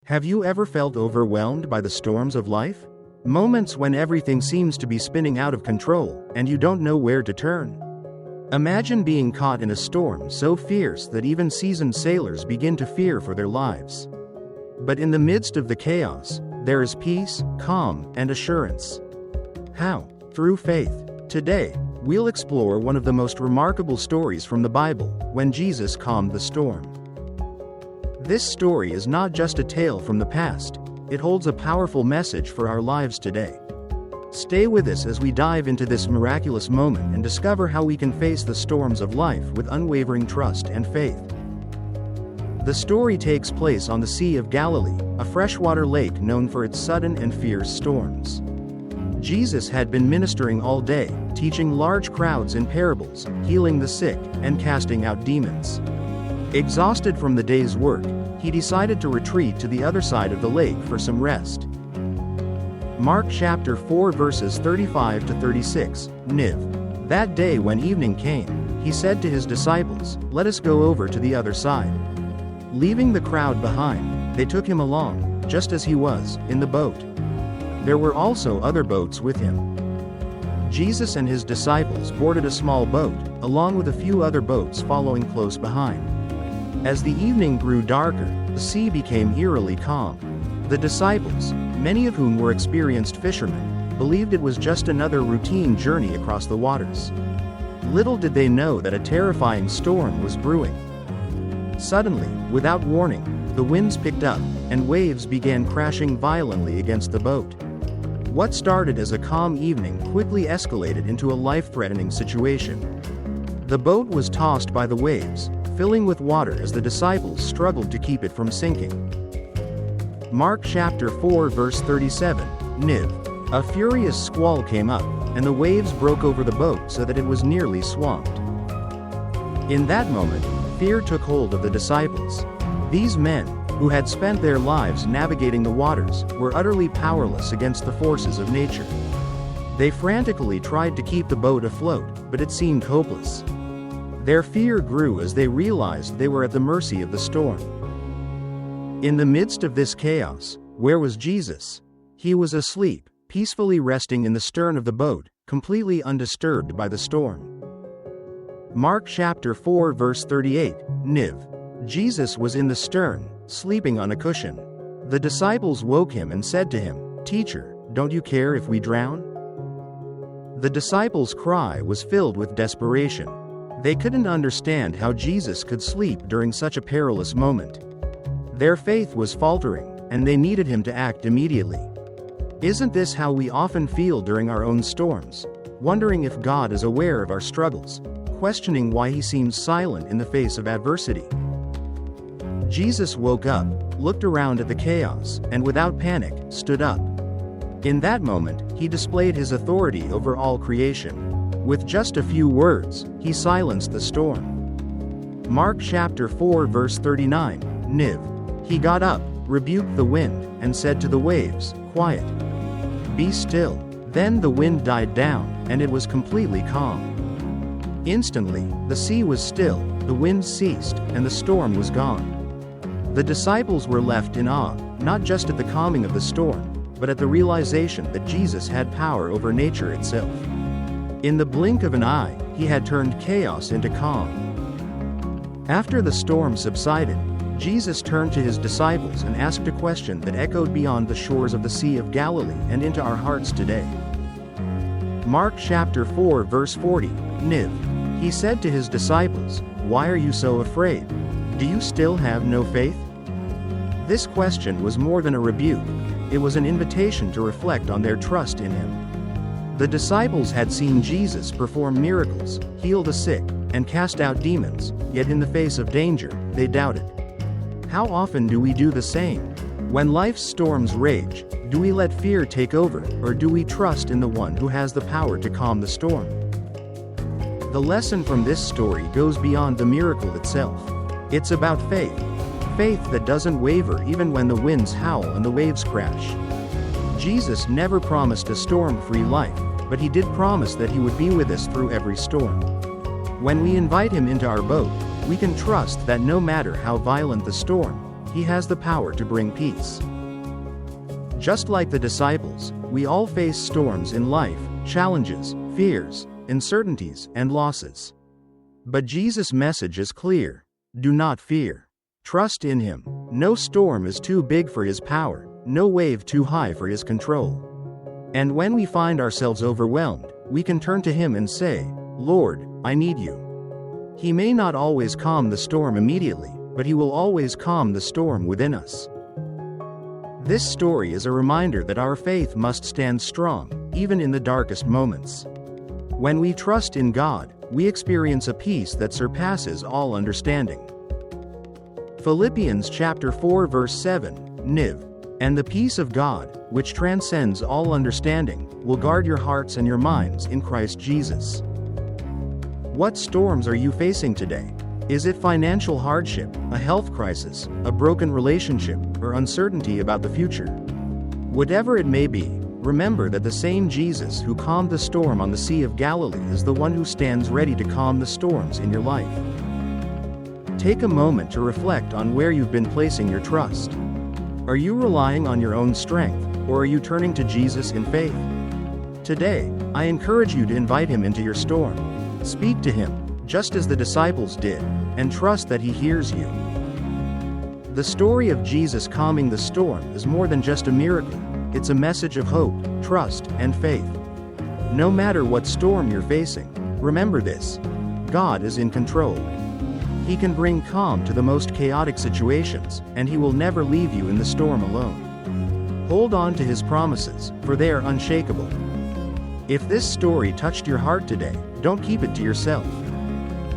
Have you ever felt overwhelmed by the storms of life? Moments when everything seems to be spinning out of control, and you don't know where to turn. Imagine being caught in a storm so fierce that even seasoned sailors begin to fear for their lives. But in the midst of the chaos, there is peace, calm, and assurance. How? Through faith. Today, we'll explore one of the most remarkable stories from the Bible, when Jesus calmed the storm. This story is not just a tale from the past, it holds a powerful message for our lives today. Stay with us as we dive into this miraculous moment and discover how we can face the storms of life with unwavering trust and faith. The story takes place on the Sea of Galilee, a freshwater lake known for its sudden and fierce storms. Jesus had been ministering all day, teaching large crowds in parables, healing the sick, and casting out demons. Exhausted from the day's work, he decided to retreat to the other side of the lake for some rest. Mark chapter 4 verses 35 to 36, NIV. That day when evening came, he said to his disciples, "Let us go over to the other side." Leaving the crowd behind, they took him along, just as he was, in the boat. There were also other boats with him. Jesus and his disciples boarded a small boat, along with a few other boats following close behind. As the evening grew darker, the sea became eerily calm. The disciples, many of whom were experienced fishermen, believed it was just another routine journey across the waters. Little did they know that a terrifying storm was brewing. Suddenly, without warning, the winds picked up, and waves began crashing violently against the boat. What started as a calm evening quickly escalated into a life-threatening situation. The boat was tossed by the waves, filling with water as the disciples struggled to keep it from sinking. Mark chapter 4 verse 37, NIV. A furious squall came up, and the waves broke over the boat so that it was nearly swamped. In that moment, fear took hold of the disciples. These men, who had spent their lives navigating the waters, were utterly powerless against the forces of nature. They frantically tried to keep the boat afloat, but it seemed hopeless. Their fear grew as they realized they were at the mercy of the storm. In the midst of this chaos, where was Jesus? He was asleep, peacefully resting in the stern of the boat, completely undisturbed by the storm. Mark chapter 4 verse 38, NIV. Jesus was in the stern, sleeping on a cushion. The disciples woke him and said to him, "Teacher, don't you care if we drown?" The disciples' cry was filled with desperation. They couldn't understand how Jesus could sleep during such a perilous moment. Their faith was faltering, and they needed him to act immediately. Isn't this how we often feel during our own storms? Wondering if God is aware of our struggles, questioning why he seems silent in the face of adversity. Jesus woke up, looked around at the chaos, and without panic, stood up. In that moment, he displayed his authority over all creation. With just a few words, he silenced the storm. Mark chapter 4 verse 39, NIV. He got up, rebuked the wind, and said to the waves, "Quiet. Be still." Then the wind died down, and it was completely calm. Instantly, the sea was still, the wind ceased, and the storm was gone. The disciples were left in awe, not just at the calming of the storm, but at the realization that Jesus had power over nature itself. In the blink of an eye, he had turned chaos into calm. After the storm subsided, Jesus turned to his disciples and asked a question that echoed beyond the shores of the Sea of Galilee and into our hearts today. Mark chapter 4 verse 40, NIV. He said to his disciples, "Why are you so afraid? Do you still have no faith?" This question was more than a rebuke. It was an invitation to reflect on their trust in him. The disciples had seen Jesus perform miracles, heal the sick, and cast out demons, yet in the face of danger, they doubted. How often do we do the same? When life's storms rage, do we let fear take over, or do we trust in the one who has the power to calm the storm? The lesson from this story goes beyond the miracle itself. It's about faith. Faith that doesn't waver even when the winds howl and the waves crash. Jesus never promised a storm-free life, but he did promise that he would be with us through every storm. When we invite him into our boat, we can trust that no matter how violent the storm, He has the power to bring peace. Just like the disciples, we all face storms in life, challenges, fears, uncertainties, and losses. But Jesus' message is clear. Do not fear. Trust in Him. No storm is too big for His power, no wave too high for His control. And when we find ourselves overwhelmed, we can turn to Him and say, Lord, I need you. He may not always calm the storm immediately, but He will always calm the storm within us. This story is a reminder that our faith must stand strong, even in the darkest moments. When we trust in God, we experience a peace that surpasses all understanding. Philippians chapter 4 verse 7, NIV. And the peace of God, which transcends all understanding, will guard your hearts and your minds in Christ Jesus. What storms are you facing today? Is it financial hardship, a health crisis, a broken relationship, or uncertainty about the future? Whatever it may be, remember that the same Jesus who calmed the storm on the Sea of Galilee is the one who stands ready to calm the storms in your life. Take a moment to reflect on where you've been placing your trust. Are you relying on your own strength, or are you turning to Jesus in faith? Today, I encourage you to invite Him into your storm. Speak to Him, just as the disciples did, and trust that He hears you. The story of Jesus calming the storm is more than just a miracle. It's a message of hope, trust, and faith. No matter what storm you're facing, remember this: God is in control. He can bring calm to the most chaotic situations, and He will never leave you in the storm alone. Hold on to His promises, for they are unshakable. If this story touched your heart today, don't keep it to yourself.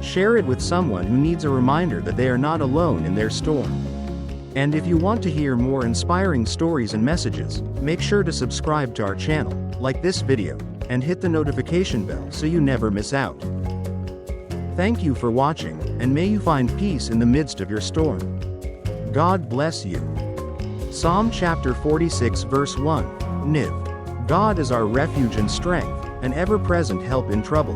Share it with someone who needs a reminder that they are not alone in their storm. And if you want to hear more inspiring stories and messages, make sure to subscribe to our channel, like this video, and hit the notification bell so you never miss out. Thank you for watching, and may you find peace in the midst of your storm. God bless you. Psalm chapter 46 verse 1, NIV. God is our refuge and strength, an ever-present help in trouble.